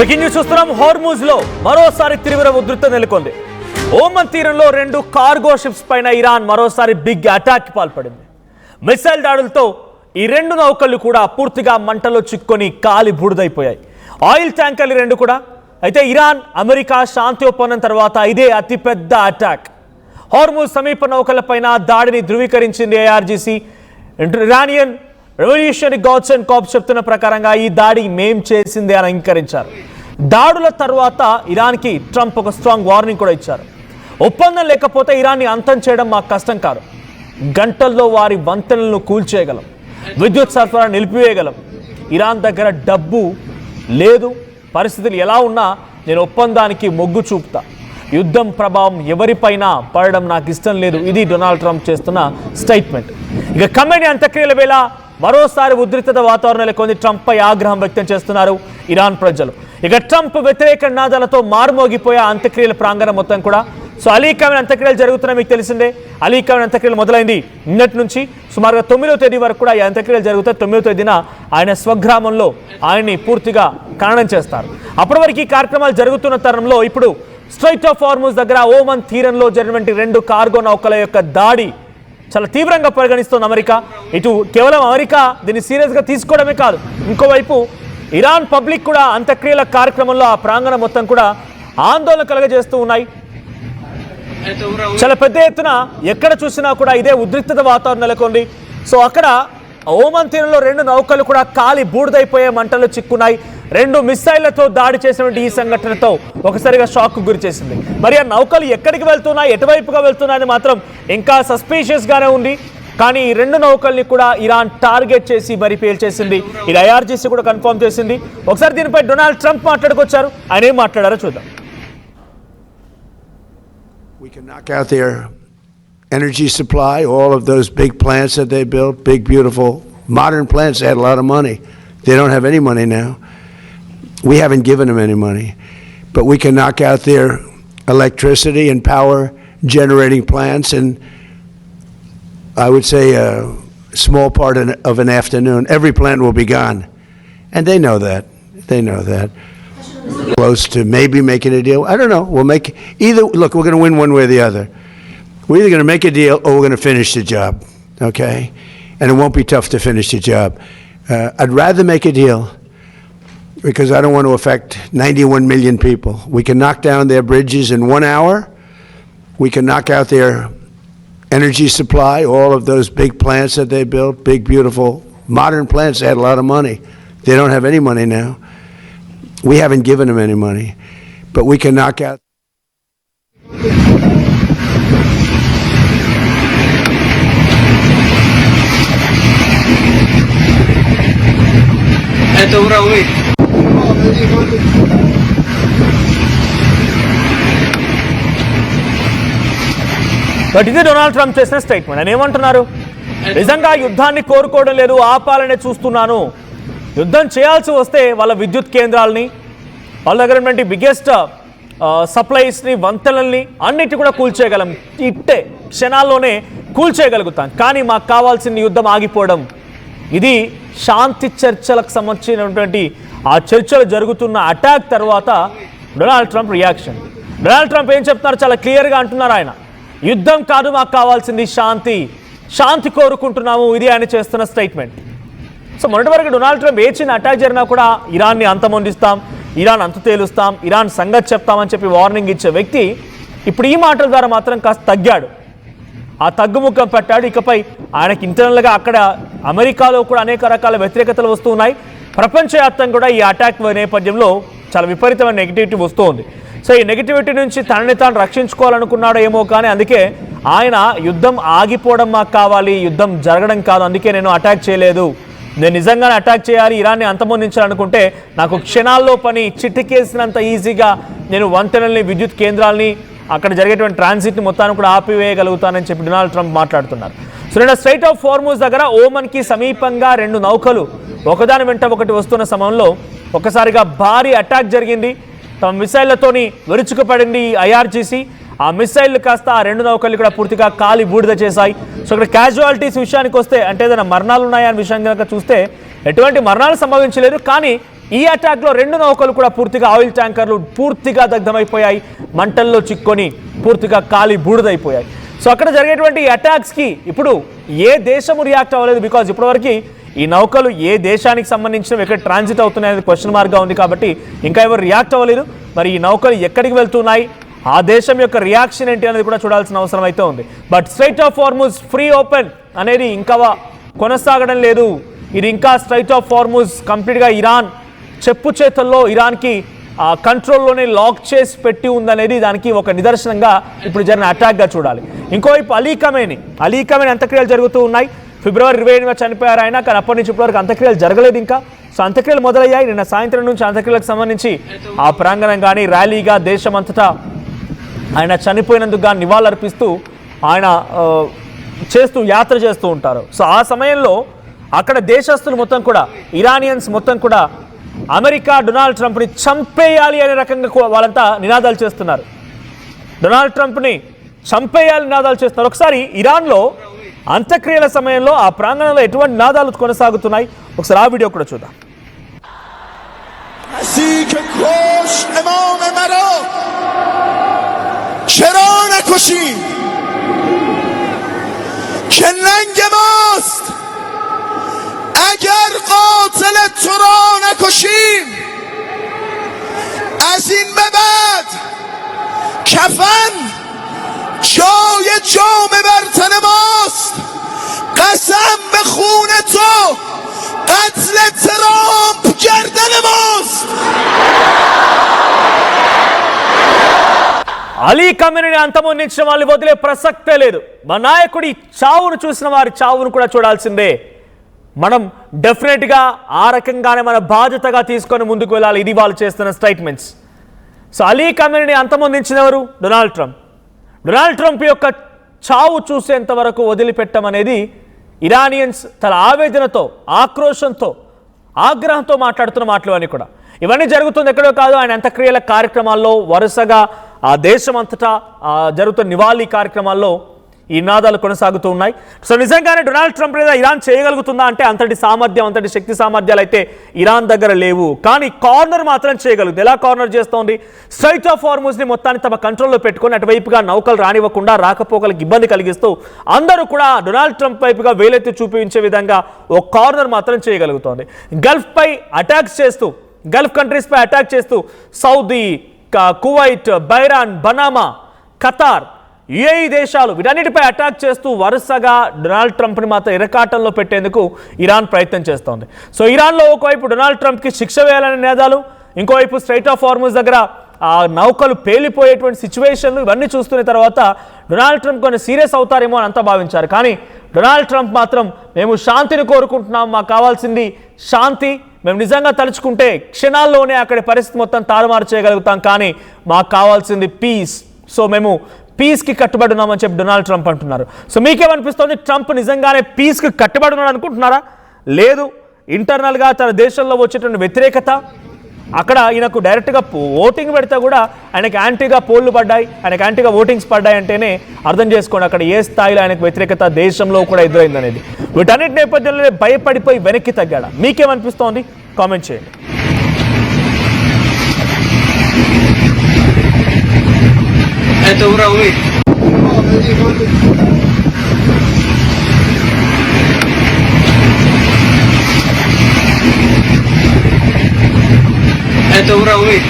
Breaking news చూస్తున్నాం. Hormuz లో మరోసారి తీవ్ర ఉద్రిక్తత నెలకొంది. ఓమన్ తీరంలో 2 కార్గో షిప్స్ పైన ఇరాన్ మరోసారి బిగ్ అటాక్ పాల్పడింది. మిసైల్ దాడులతో ఈ 2 నౌకలు కూడా పూర్తిగా మంటలో చిక్కుకొని కాలి బూడిదైపోయాయి. ఆయిల్ ట్యాంకర్లు 2 కూడా. అయితే ఇరాన్ అమెరికా శాంతి ఒప్పందం తర్వాత ఇదే అతిపెద్ద అటాక్. హోర్ముజ్ సమీప నౌకలపైన దాడిని ధృవీకరించింది IRGC. Iranian revolutionary guards and corps చెప్తున్న ప్రకారంగా ఈ దాడి మేం చేసిందే అని అంగీకరించారు. దాడుల తర్వాత ఇరాన్కి ట్రంప్ ఒక స్ట్రాంగ్ వార్నింగ్ కూడా ఇచ్చారు. ఒప్పందం లేకపోతే ఇరాన్ని అంతం చేయడం మాకు కష్టం కాదు, గంటల్లో వారి వంతెనలను కూల్చేయగలం, విద్యుత్ సరఫరా నిలిపివేయగలం. ఇరాన్ దగ్గర డబ్బు లేదు, పరిస్థితులు ఎలా ఉన్నా నేను ఒప్పందానికి మొగ్గు చూపుతా, యుద్ధం ప్రభావం ఎవరిపైనా పడడం నాకు ఇష్టం లేదు. ఇది డొనాల్డ్ ట్రంప్ చేస్తున్న స్టేట్మెంట్. ఇక ఖమేనీ అంత్యక్రియల వేళ మరోసారి ఉద్రిక్తత వాతావరణం నెలకొంది. ట్రంప్ పై ఆగ్రహం వ్యక్తం చేస్తున్నారు ఇరాన్ ప్రజలు. ఇక ట్రంప్ వ్యతిరేక నినాదాలతో మారుమోగిపోయే అంత్యక్రియల ప్రాంగణం మొత్తం కూడా. సో అలీ ఖమేనీ అంత్యక్రియలు జరుగుతున్నాయి, మీకు తెలిసిందే. అలీ ఖమేనీ అంత్యక్రియలు మొదలైంది నిన్నటి నుంచి. సుమారుగా 9వ తేదీ వరకు కూడా ఈ అంత్యక్రియలు జరుగుతాయి. 9వ తేదీన ఆయన స్వగ్రామంలో ఆయన్ని పూర్తిగా ఖననం చేస్తారు. అప్పటి వరకు ఈ కార్యక్రమాలు జరుగుతున్న తరుణంలో ఇప్పుడు స్ట్రైట్ ఆఫ్ హార్ముజ్ దగ్గర ఓమన్ తీరంలో జరిగినటువంటి 2 కార్గో నౌకల యొక్క దాడి చాలా తీవ్రంగా పరిగణిస్తోంది అమెరికా. ఇటు కేవలం అమెరికా దీన్ని సీరియస్గా తీసుకోవడమే కాదు, ఇంకోవైపు ఇరాన్ పబ్లిక్ కూడా అంత్యక్రియల కార్యక్రమంలో ఆ ప్రాంగణం మొత్తం కూడా ఆందోళన కలగజేస్తూ ఉన్నాయి. చాలా పెద్ద ఎత్తున ఎక్కడ చూసినా కూడా ఇదే ఉద్రిక్తత వాతావరణం నెలకొంది. సో అక్కడ ఓమన్ తీరంలో 2 నౌకలు కూడా కాలి బూడిదైపోయే మంటలు చిక్కున్నాయి. 2 మిస్సైళ్లతో దాడి చేసినటువంటి ఈ సంఘటనతో ఒకసారిగా షాక్ గురి చేసింది. మరి ఆ నౌకలు ఎక్కడికి వెళ్తున్నాయి, ఎటువైపుగా వెళ్తున్నాయని మాత్రం ఇంకా సస్పీషియస్ గానే ఉంది. కానీ ఈ 2 నౌకల్ని కూడా ఇరాన్ టార్గెట్ చేసి మరి పేల్చేసింది. ఇది ఐఆర్జీసీ కూడా కన్ఫర్మ్ చేసింది. ఒకసారి దీనిపై డొనాల్డ్ ట్రంప్ మాట్లాడుకొచ్చారు. ఆయన ఏం మాట్లాడారో చూద్దాం. We can knock out their energy supply, all of those big plants that they built, big, beautiful, modern plants. They had a lot of money. They don't have any money now. We haven't given them any money. But we can knock out their electricity and power generating plants in, I would say, a small part of an afternoon. Every plant will be gone. And they know that. They know that. Close to maybe making a deal. I don't know. We'll make either. Look, we're going to win one way or the other. We're either going to make a deal or we're going to finish the job. Okay? And it won't be tough to finish the job. I'd rather make a deal because I don't want to affect 91 million people. We can knock down their bridges in 1 hour. We can knock out their energy supply, all of those big plants that they built, big, beautiful, modern plants. They had a lot of money. They don't have any money now. We haven't given them any money, but we can knock out. But ఇది Donald Trump చేసిన statement. ఆయన ఏమంటున్నారు? నిజంగా యుద్ధాన్ని కోరుకోవడం లేదు, ఆపాలనే చూస్తున్నాను. యుద్ధం చేయాల్సి వస్తే వాళ్ళ విద్యుత్ కేంద్రాలని, వాళ్ళ దగ్గర ఉన్నటువంటి బిగ్గెస్ట్ సప్లైస్ని, వంతెనల్ని అన్నిటి కూడా కూల్చేయగలం, ఇట్టే క్షణాల్లోనే కూల్చేయగలుగుతాం. కానీ మాకు కావాల్సిన యుద్ధం ఆగిపోవడం. ఇది శాంతి చర్చలకు సంబంధించినటువంటి ఆ చర్చలు జరుగుతున్న అటాక్ తర్వాత Donald Trump reaction. Donald Trump ఏం చెప్తున్నారు? చాలా క్లియర్గా అంటున్నారు ఆయన, యుద్ధం కాదు మాకు కావాల్సింది శాంతి, శాంతి కోరుకుంటున్నాము. ఇది ఆయన చేస్తున్న స్టేట్మెంట్. సో మొన్నటి వరకు డొనాల్డ్ ట్రంప్ ఏ చిన్న అటాక్ జరిగినా కూడా ఇరాన్ని అంతమొందిస్తాం, ఇరాన్ అంతు తేలుస్తాం, ఇరాన్ సంగతి చెప్తామని చెప్పి వార్నింగ్ ఇచ్చే వ్యక్తి ఇప్పుడు ఈ మాటల ద్వారా మాత్రం కాస్త తగ్గాడు, ఆ తగ్గుముఖం పెట్టాడు. ఇకపై ఆయనకి ఇంటర్నల్గా అక్కడ అమెరికాలో కూడా అనేక రకాల వ్యతిరేకతలు వస్తూ ఉన్నాయి. ప్రపంచవ్యాప్తంగా కూడా ఈ అటాక్ నేపథ్యంలో చాలా విపరీతమైన నెగిటివిటీ వస్తూ ఉంది. సో ఈ నెగిటివిటీ నుంచి తనని తాను రక్షించుకోవాలనుకున్నాడో ఏమో, కానీ అందుకే ఆయన యుద్ధం ఆగిపోవడం మాకు కావాలి, యుద్ధం జరగడం కాదు, అందుకే నేను అటాక్ చేయలేదు, నేను నిజంగానే అటాక్ చేయాలి, ఇరాన్ని అంతమొందించాలనుకుంటే నాకు క్షణాల్లో పని, చిటికేసినంత ఈజీగా నేను వంతెనల్ని, విద్యుత్ కేంద్రాలని, అక్కడ జరిగేటువంటి ట్రాన్సిట్ని మొత్తాన్ని కూడా ఆపివేయగలుగుతానని చెప్పి డొనాల్డ్ ట్రంప్ మాట్లాడుతున్నారు. సో నేను స్ట్రైట్ ఆఫ్ హార్ముజ్ దగ్గర ఓమన్కి సమీపంగా 2 నౌకలు ఒకదాని వెంట ఒకటి వస్తున్న సమయంలో ఒక్కసారిగా భారీ అటాక్ జరిగింది. తమ మిసైళ్లతోని విరుచుకుపడింది ఐఆర్జీసీ. ఆ మిసైళ్లు కాస్త ఆ 2 నౌకలు కూడా పూర్తిగా కాలి బూడిద చేశాయి. సో ఇక్కడ క్యాజువాలిటీస్ విషయానికి వస్తే, అంటే ఏదైనా మరణాలు ఉన్నాయా అనే విషయం కనుక చూస్తే ఎటువంటి మరణాలు సంభవించలేదు. కానీ ఈ అటాక్లో 2 నౌకలు కూడా పూర్తిగా ఆయిల్ ట్యాంకర్లు పూర్తిగా దగ్ధమైపోయాయి, మంటల్లో చిక్కొని పూర్తిగా కాలి బూడిదైపోయాయి. సో అక్కడ జరిగేటువంటి అటాక్స్కి ఇప్పుడు ఏ దేశము రియాక్ట్ అవ్వలేదు, బికాజ్ ఇప్పటివరకు ఈ నౌకలు ఏ దేశానికి సంబంధించినవి ఎక్కడ ట్రాన్సిట్ అవుతున్నాయనేది క్వశ్చన్ మార్క్గా ఉంది కాబట్టి ఇంకా ఎవరు రియాక్ట్ అవ్వలేదు. మరి ఈ నౌకలు ఎక్కడికి వెళ్తున్నాయి, ఆ దేశం యొక్క రియాక్షన్ ఏంటి అనేది కూడా చూడాల్సిన అవసరం అయితే ఉంది. But straight of Hormuz free open అనేది ఇంకా కొనసాగడం లేదు. ఇది ఇంకా స్ట్రైట్ ఆఫ్ హార్ముజ్ కంప్లీట్గా ఇరాన్ చెప్పు చేతుల్లో, ఇరాన్కి కంట్రోల్లోనే లాక్ చేసి పెట్టి ఉందనేది దానికి ఒక నిదర్శనంగా ఇప్పుడు జరిగిన అటాక్గా చూడాలి. ఇంకోవైపు అలీ ఖమేనీ అంత్యక్రియలు జరుగుతూ ఉన్నాయి. ఫిబ్రవరి 28న చనిపోయారు ఆయన, కానీ అప్పటి నుంచి ఇప్పటివరకు అంత్యక్రియలు జరగలేదు ఇంకా. సో అంత్యక్రియలు మొదలయ్యాయి. నిన్న సాయంత్రం నుంచి అంత్యక్రియలకు సంబంధించి ఆ ప్రాంగణం కానీ ర్యాలీగా దేశమంతటా ఆయన చనిపోయినందుకు కానీ నివాళులర్పిస్తూ ఆయన యాత్ర చేస్తూ ఉంటారు. సో ఆ సమయంలో అక్కడ దేశస్తులు మొత్తం కూడా, ఇరానియన్స్ మొత్తం కూడా అమెరికా డొనాల్డ్ ట్రంప్ని చంపేయాలి అనే రకంగా వాళ్ళంతా నినాదాలు చేస్తున్నారు. డొనాల్డ్ ట్రంప్ని చంపేయాలి నినాదాలు చేస్తున్నారు. ఒకసారి ఇరాన్లో అంత్యక్రియల సమయంలో ఆ ప్రాంగణంలో ఎటువంటి నినాదాలు కొనసాగుతున్నాయి ఒకసారి ఆ వీడియో కూడా చూద్దాం. اگر قاتل تو را نکشیم از این به بعد کفن جای جام بر تن ماست قسم به خون تو قتل ترامپ گردن ماست. అలీ ఖమేనీని అంతమొందించిన వాళ్ళు వదిలే ప్రసక్తే లేదు. మా నాయకుడి చావును చూసిన వారి చావును కూడా చూడాల్సిందే. మనం డెఫినెట్గా ఆ రకంగానే మన బాధ్యతగా తీసుకొని ముందుకు వెళ్ళాలి. ఇది వాళ్ళు చేస్తున్న స్టేట్మెంట్స్. సో అలీ ఖమేనీని అంతమొందించిన ఎవరు? Donald Trump. డొనాల్డ్ ట్రంప్ యొక్క చావు చూసేంత వరకు వదిలిపెట్టమనేది ఇరానియన్స్ తన ఆవేదనతో, ఆక్రోశంతో, ఆగ్రహంతో మాట్లాడుతున్న మాటలు అని కూడా. ఇవన్నీ జరుగుతుంది ఎక్కడో కాదు, ఆయన అంత్యక్రియల కార్యక్రమాల్లో వరుసగా ఆ దేశం అంతటా జరుగుతున్న నివాళి కార్యక్రమాల్లో ఈ నినాదాలు కొనసాగుతూ ఉన్నాయి. సో నిజంగానే డొనాల్డ్ ట్రంప్ మీద ఇరాన్ చేయగలుగుతుందా అంటే అంతటి సామర్థ్యం, అంతటి శక్తి సామర్థ్యాలు అయితే ఇరాన్ దగ్గర లేవు. కానీ కార్నర్ మాత్రం చేయగలుగుతుంది. ఎలా కార్నర్ చేస్తోంది? స్ట్రైట్ ఆఫ్ హార్ముజ్ని మొత్తాన్ని తమ కంట్రోల్లో పెట్టుకొని అటువైపుగా నౌకలు రానివ్వకుండా రాకపోకలకు ఇబ్బంది కలిగిస్తూ అందరూ కూడా డొనాల్డ్ ట్రంప్ వైపుగా వేలెత్తి చూపించే విధంగా ఒక కార్నర్ మాత్రం చేయగలుగుతోంది. గల్ఫ్పై అటాక్స్ చేస్తూ, గల్ఫ్ కంట్రీస్పై అటాక్ చేస్తూ సౌదీ, కువైట్, బైరాన్, బనామా, ఖతార్, యుఏఈ దేశాలు వీటన్నిటిపై అటాక్ చేస్తూ వరుసగా డొనాల్డ్ ట్రంప్ని మాత్రం ఇరకాటంలో పెట్టేందుకు ఇరాన్ ప్రయత్నం చేస్తోంది. సో ఇరాన్లో ఒకవైపు డొనాల్డ్ ట్రంప్కి శిక్ష వేయాలనే నినాదాలు, ఇంకోవైపు స్ట్రైట్ ఆఫ్ హార్ముజ్ దగ్గర ఆ నౌకలు పేలిపోయేటువంటి సిచ్యువేషన్లు ఇవన్నీ చూస్తున్న తర్వాత డొనాల్డ్ ట్రంప్ కొన్ని సీరియస్ అవుతారేమో అని అంతా భావించారు. కానీ డొనాల్డ్ ట్రంప్ మాత్రం మేము శాంతిని కోరుకుంటున్నాం, మాకు కావాల్సింది శాంతి, మేము నిజంగా తలుచుకుంటే క్షణాల్లోనే అక్కడి పరిస్థితి మొత్తం తారుమారు చేయగలుగుతాం, కానీ మాకు కావాల్సింది పీస్. సో మేము పీస్కి కట్టుబడి ఉన్నామని చెప్పి డొనాల్డ్ ట్రంప్ అంటున్నారు. సో మీకేమనిపిస్తుంది? ట్రంప్ నిజంగానే పీస్కి కట్టుబడి ఉన్నాడు అనుకుంటున్నారా? లేదు, ఇంటర్నల్గా తన దేశంలో వచ్చేటువంటి వ్యతిరేకత, అక్కడ ఈయనకు డైరెక్ట్గా ఓటింగ్ పెడితే కూడా ఆయనకు యాంటీగా పోల్లు పడ్డాయి, ఆయనకు యాంటీగా ఓటింగ్స్ పడ్డాయి అంటేనే అర్థం చేసుకోండి అక్కడ ఏ స్థాయిలో ఆయనకు వ్యతిరేకత దేశంలో కూడా ఎదురైంది అనేది. వీటన్నిటి నేపథ్యంలో భయపడిపోయి వెనక్కి తగ్గాడా? మీకేమనిపిస్తోంది? కామెంట్ చేయండి. Это уровень. Это уровень.